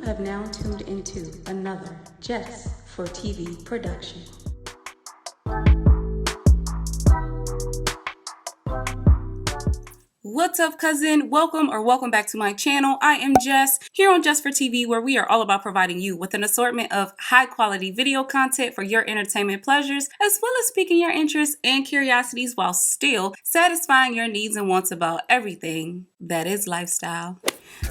have now tuned into another Jess4TV production. What's up, cousin? Welcome back to my channel. I am Jess, here on Jess4TV, where we are all about providing you with an assortment of high-quality video content for your entertainment pleasures, as well as piquing your interests and curiosities while still satisfying your needs and wants about everything that is lifestyle.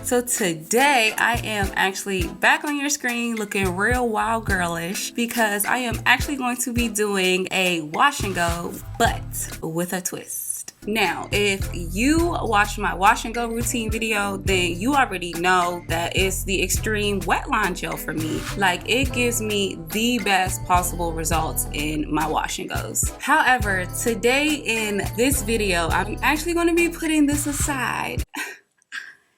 So today I am actually back on your screen looking real wild girlish because I am actually going to be doing a wash and go, but with a twist. Now, if you watched my wash and go routine video, then you already know that it's the Xtreme Wetline gel for me. Like, it gives me the best possible results in my wash and goes. However, today in this video, I'm actually going to be putting this aside.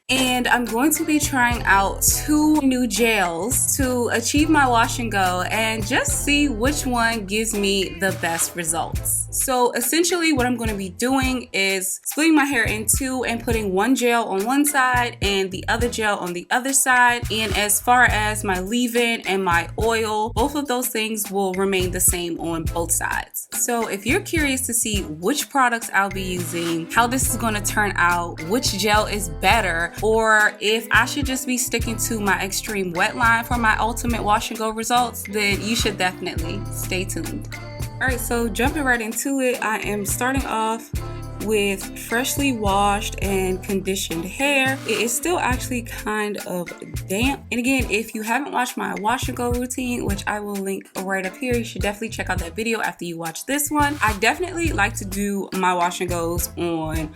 And I'm going to be trying out 2 new gels to achieve my wash and go and just see which one gives me the best results. So essentially what I'm going to be doing is splitting my hair in 2 and putting one gel on one side and the other gel on the other side. And as far as my leave-in and my oil, both of those things will remain the same on both sides. So if you're curious to see which products I'll be using, how this is going to turn out, which gel is better, or if I should just be sticking to my Xtreme Wetline for my ultimate wash and go results, then you should definitely stay tuned. Alright, so jumping right into it, I am starting off with freshly washed and conditioned hair. It is still actually kind of damp. And again, if you haven't watched my wash and go routine, which I will link right up here, you should definitely check out that video after you watch this one. I definitely like to do my wash and goes on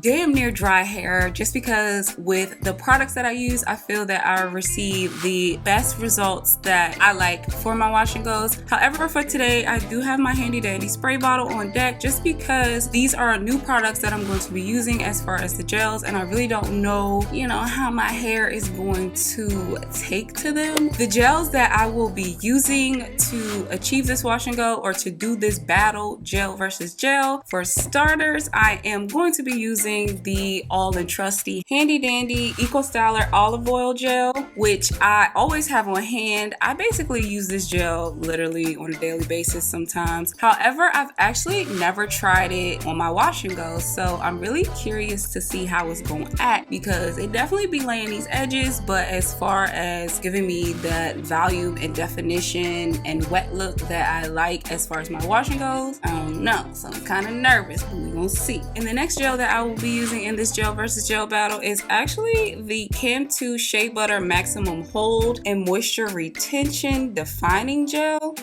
damn near dry hair, just because with the products that I use, I feel that I receive the best results that I like for my wash and goes. However, for today, I do have my handy dandy spray bottle on deck just because these are new products that I'm going to be using as far as the gels, and I really don't know, how my hair is going to take to them. The gels that I will be using to achieve this wash and go, or to do this battle, gel versus gel, for starters, I am going to be using the all and trusty handy dandy Eco Styler olive oil gel, which I always have on hand. I basically use this gel literally on a daily basis sometimes. However, I've actually never tried it on my wash and go, so I'm really curious to see how it's going to act, because it definitely be laying these edges, but as far as giving me that volume and definition and wet look that I like as far as my wash and goes, I don't know. So I'm kind of nervous, but we're gonna see. And the next gel that I will be using in this gel versus gel battle is actually the Cantu Shea Butter Maximum Hold and Moisture Retention Defining Gel.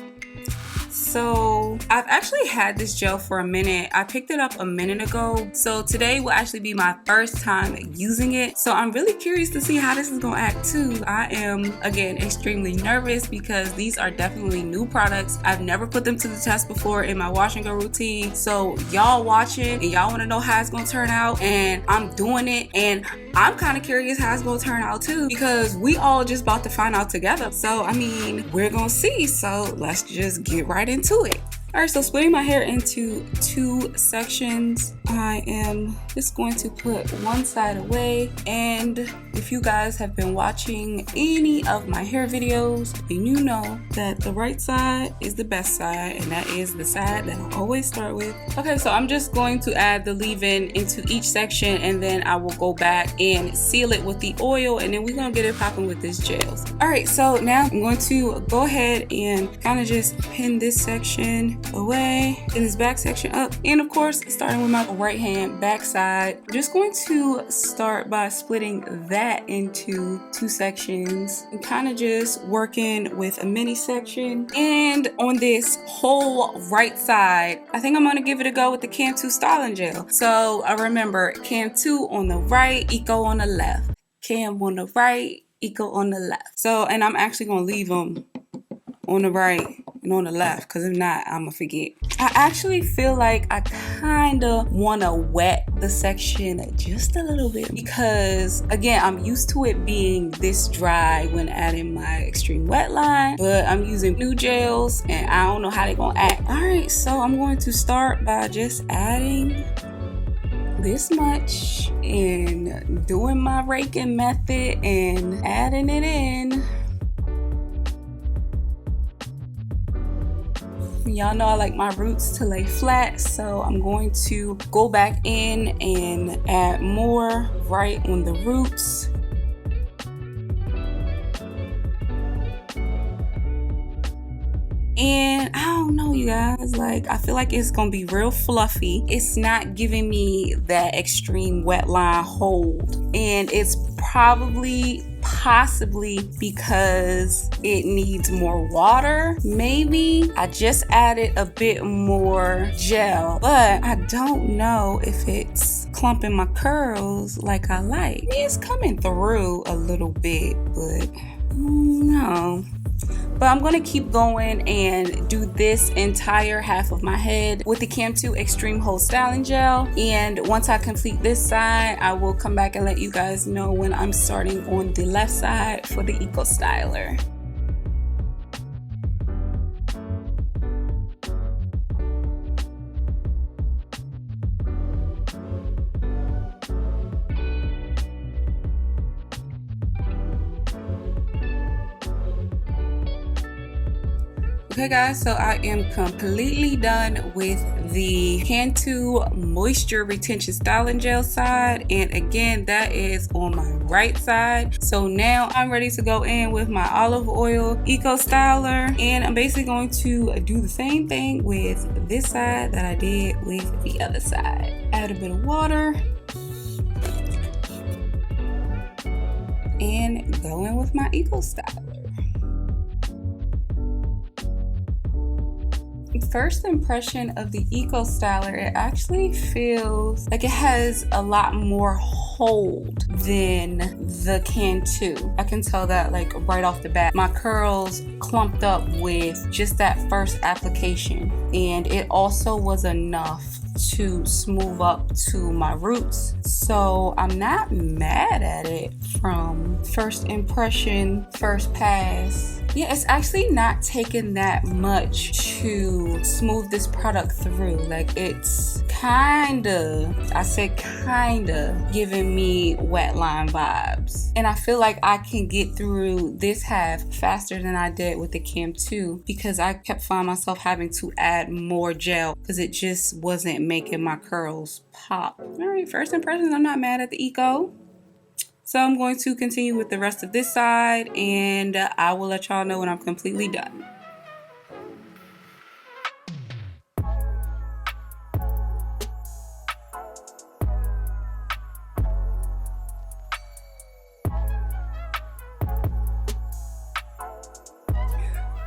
So I've actually had this gel for a minute. I picked it up a minute ago. So today will actually be my first time using it. So I'm really curious to see how this is gonna act too. I am, again, extremely nervous because these are definitely new products. I've never put them to the test before in my wash and go routine. So y'all watching and y'all wanna know how it's gonna turn out, and I'm doing it, and I'm kind of curious how it's gonna turn out too, because we all just about to find out together. So I mean, we're gonna see. So let's just get right into it. Alright, so splitting my hair into 2 sections, I am just going to put one side away. And if you guys have been watching any of my hair videos, then you know that the right side is the best side, and that is the side that I always start with. Okay, so I'm just going to add the leave-in into each section, and then I will go back and seal it with the oil, and then we're gonna get it popping with this gels. Alright, so now I'm going to go ahead and kind of just pin this section away and this back section up, and of course starting with my right hand back side, I'm just going to start by splitting that into 2 sections and kind of just working with a mini section. And on this whole right side, I think I'm going to give it a go with the Cantu styling gel. So remember, Cantu on the right, Eco on the left. Cam on the right, Eco on the left. So, and I'm actually going to leave them on the right and on the left, because if not, I'm gonna forget. I actually feel like I kind of want to wet the section just a little bit, because again, I'm used to it being this dry when adding my Xtreme Wetline, but I'm using new gels and I don't know how they're gonna act. All right, so I'm going to start by just adding this much and doing my raking method and adding it in. Y'all know I like my roots to lay flat, so I'm going to go back in and add more right on the roots. And I don't know, you guys, like, I feel like it's gonna be real fluffy. It's not giving me that Xtreme Wetline hold, and it's possibly because it needs more water. Maybe I just added a bit more gel, but I don't know if it's clumping my curls like I like. It's coming through a little bit, but no. But I'm gonna keep going and do this entire half of my head with the Cantu Xtreme Hold Styling Gel. And once I complete this side, I will come back and let you guys know when I'm starting on the left side for the Eco Styler. Okay guys, so I am completely done with the Cantu Moisture Retention Styling Gel side, and again that is on my right side. So now I'm ready to go in with my olive oil Eco Styler, and I'm basically going to do the same thing with this side that I did with the other side. Add a bit of water and go in with my Eco Styler. First impression of the Eco Styler, it actually feels like it has a lot more hold than the Cantu. I can tell that like right off the bat. My curls clumped up with just that first application, and it also was enough to smooth up to my roots. So I'm not mad at it from first impression, first pass. Yeah, it's actually not taking that much to smooth this product through. Like, it's kinda, I said kinda, giving me wetline vibes. And I feel like I can get through this half faster than I did with the Cantu, because I kept finding myself having to add more gel because it just wasn't making my curls pop. All right, first impressions, I'm not mad at the Eco. So I'm going to continue with the rest of this side, and I will let y'all know when I'm completely done.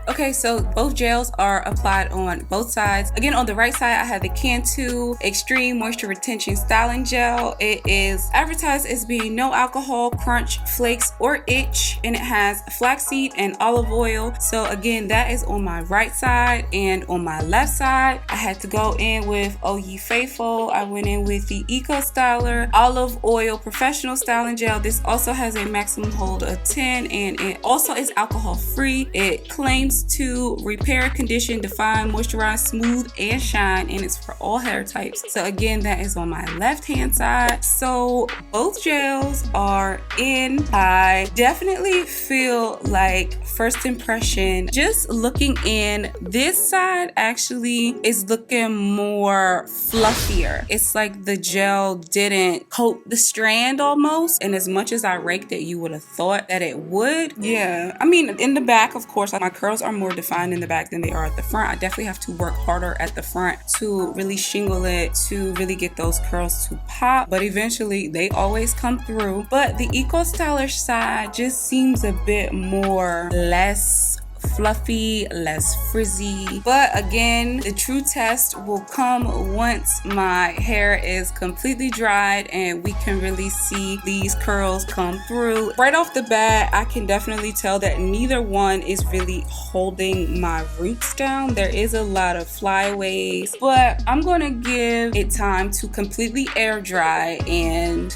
Okay, so both gels are applied on both sides. Again, on the right side, I have the Cantu Xtreme Moisture Retention Styling Gel. It is advertised as being no alcohol, crunch, flakes, or itch, and it has flaxseed and olive oil. So again, that is on my right side, and on my left side, I had to go in with Oh Ye Faithful. I went in with the Eco Styler Olive Oil Professional Styling Gel. This also has a maximum hold of 10, and it also is alcohol free. It claims to repair, condition, define, moisturize, smooth, and shine, and it's for all hair types. So again, that is on my left hand side. So both gels are in. I definitely feel like first impression, just looking in, this side actually is looking more fluffier. It's like the gel didn't coat the strand almost, and as much as I raked it, you would have thought that it would. Yeah, I mean, in the back, of course, my curls are more defined in the back than they are at the front. I definitely have to work harder at the front to really shingle it, to really get those curls to pop, but eventually they always come through. But the Eco Styler side just seems a bit more less fluffy, less frizzy. But again, the true test will come once my hair is completely dried and we can really see these curls come through. Right off the bat, I can definitely tell that neither one is really holding my roots down. There is a lot of flyaways, but I'm gonna give it time to completely air dry, and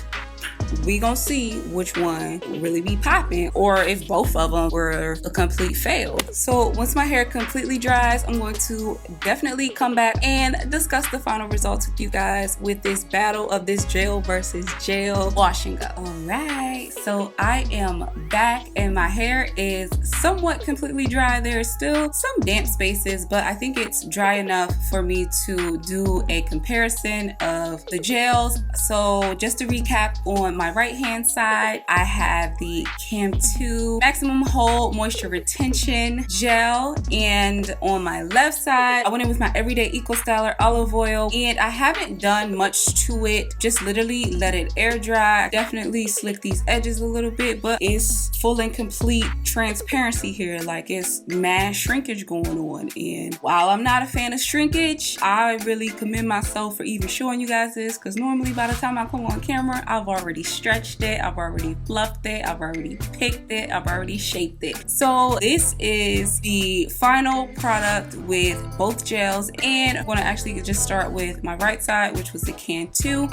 we gonna see which one really be popping, or if both of them were a complete fail. So once my hair completely dries, I'm going to definitely come back and discuss the final results with you guys with this battle of this gel versus gel wash and go. Alright, so I am back and my hair is somewhat completely dry. There's still some damp spaces, but I think it's dry enough for me to do a comparison of the gels. So just to recap, on my right hand side, I have the Cantu Maximum Hold Moisture Retention Gel, and on my left side, I went in with my Everyday Eco Styler Olive Oil, and I haven't done much to it, just literally let it air dry. Definitely slick these edges a little bit, but it's full and complete transparency here. Like, it's mad shrinkage going on, and while I'm not a fan of shrinkage, I really commend myself for even showing you guys this, because normally by the time I come on camera, I've already stretched it, I've already fluffed it, I've already picked it, I've already shaped it. So this is the final product with both gels, and I'm going to actually just start with my right side, which was the Cantu.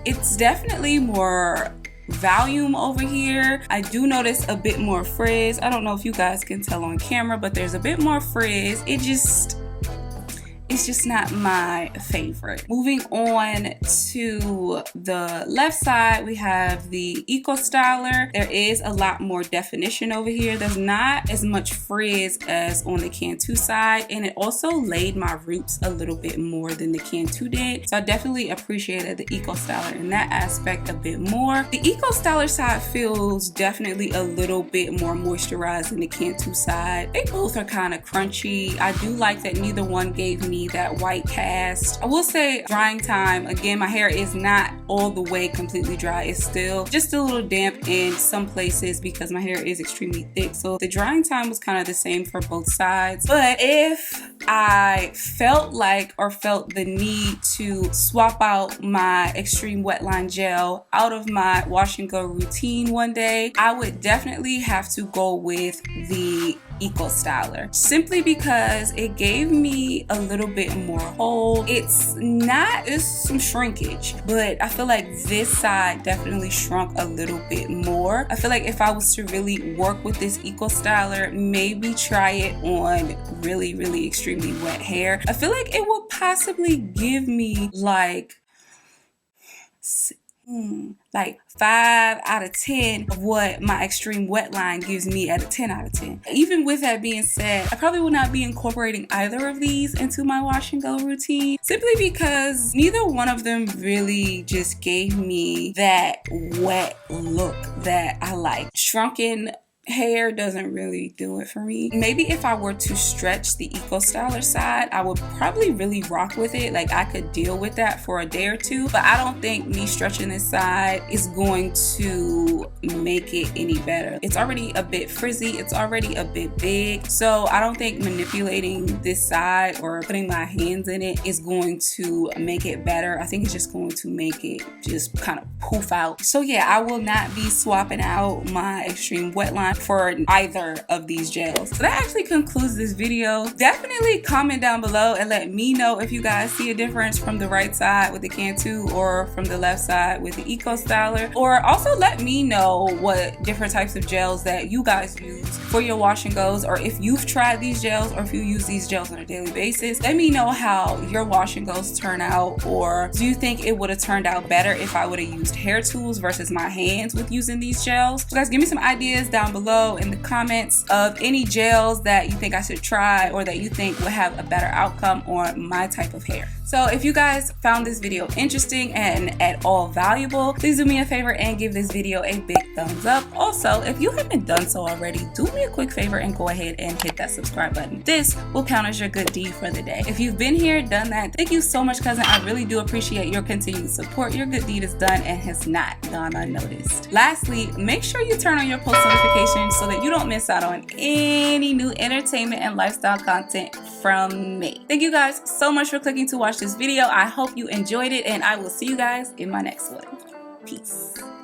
It's definitely more volume over here. I do notice a bit more frizz. I don't know if you guys can tell on camera, but there's a bit more frizz. It's just not my favorite. Moving on to the left side, we have the Eco Styler. There is a lot more definition over here. There's not as much frizz as on the Cantu side, and it also laid my roots a little bit more than the Cantu did. So I definitely appreciated the Eco Styler in that aspect a bit more. The Eco Styler side feels definitely a little bit more moisturized than the Cantu side. They both are kind of crunchy. I do like that neither one gave me that white cast. I will say drying time, again, my hair is not all the way completely dry. It's still just a little damp in some places because my hair is extremely thick. So the drying time was kind of the same for both sides. But if I felt like or felt the need to swap out my Xtreme Wetline gel out of my wash and go routine one day, I would definitely have to go with the Eco Styler, simply because it gave me a little bit more hold. It's some shrinkage, but I feel like this side definitely shrunk a little bit more. I feel like if I was to really work with this Eco Styler, maybe try it on really extremely wet hair, I feel like it will possibly give me like 5 out of 10 of what my Xtreme Wetline gives me at a 10 out of 10. Even with that being said, I probably will not be incorporating either of these into my wash and go routine, simply because neither one of them really just gave me that wet look that I like. Shrunken hair doesn't really do it for me. Maybe if I were to stretch the Eco Styler side, I would probably really rock with it. Like, I could deal with that for a day or two, but I don't think me stretching this side is going to make it any better. It's already a bit frizzy, it's already a bit big, so I don't think manipulating this side or putting my hands in it is going to make it better. I think it's just going to make it just kind of poof out. So yeah, I will not be swapping out my Xtreme Wetline for either of these gels. So that actually concludes this video. Definitely comment down below and let me know if you guys see a difference from the right side with the Cantu or from the left side with the Eco Styler, or also let me know what different types of gels that you guys use for your wash and goes, or if you've tried these gels or if you use these gels on a daily basis. Let me know how your wash and goes turn out, or do you think it would have turned out better if I would have used hair tools versus my hands with using these gels? So guys, give me some ideas down below in the comments of any gels that you think I should try or that you think would have a better outcome on my type of hair. So if you guys found this video interesting and at all valuable, please do me a favor and give this video a big thumbs up. Also, if you haven't done so already, do me a quick favor and go ahead and hit that subscribe button. This will count as your good deed for the day. If you've been here, done that, thank you so much, cousin. I really do appreciate your continued support. Your good deed is done and has not gone unnoticed. Lastly, make sure you turn on your post notifications so that you don't miss out on any new entertainment and lifestyle content from me. Thank you guys so much for clicking to watch this video. I hope you enjoyed it, and I will see you guys in my next one. Peace.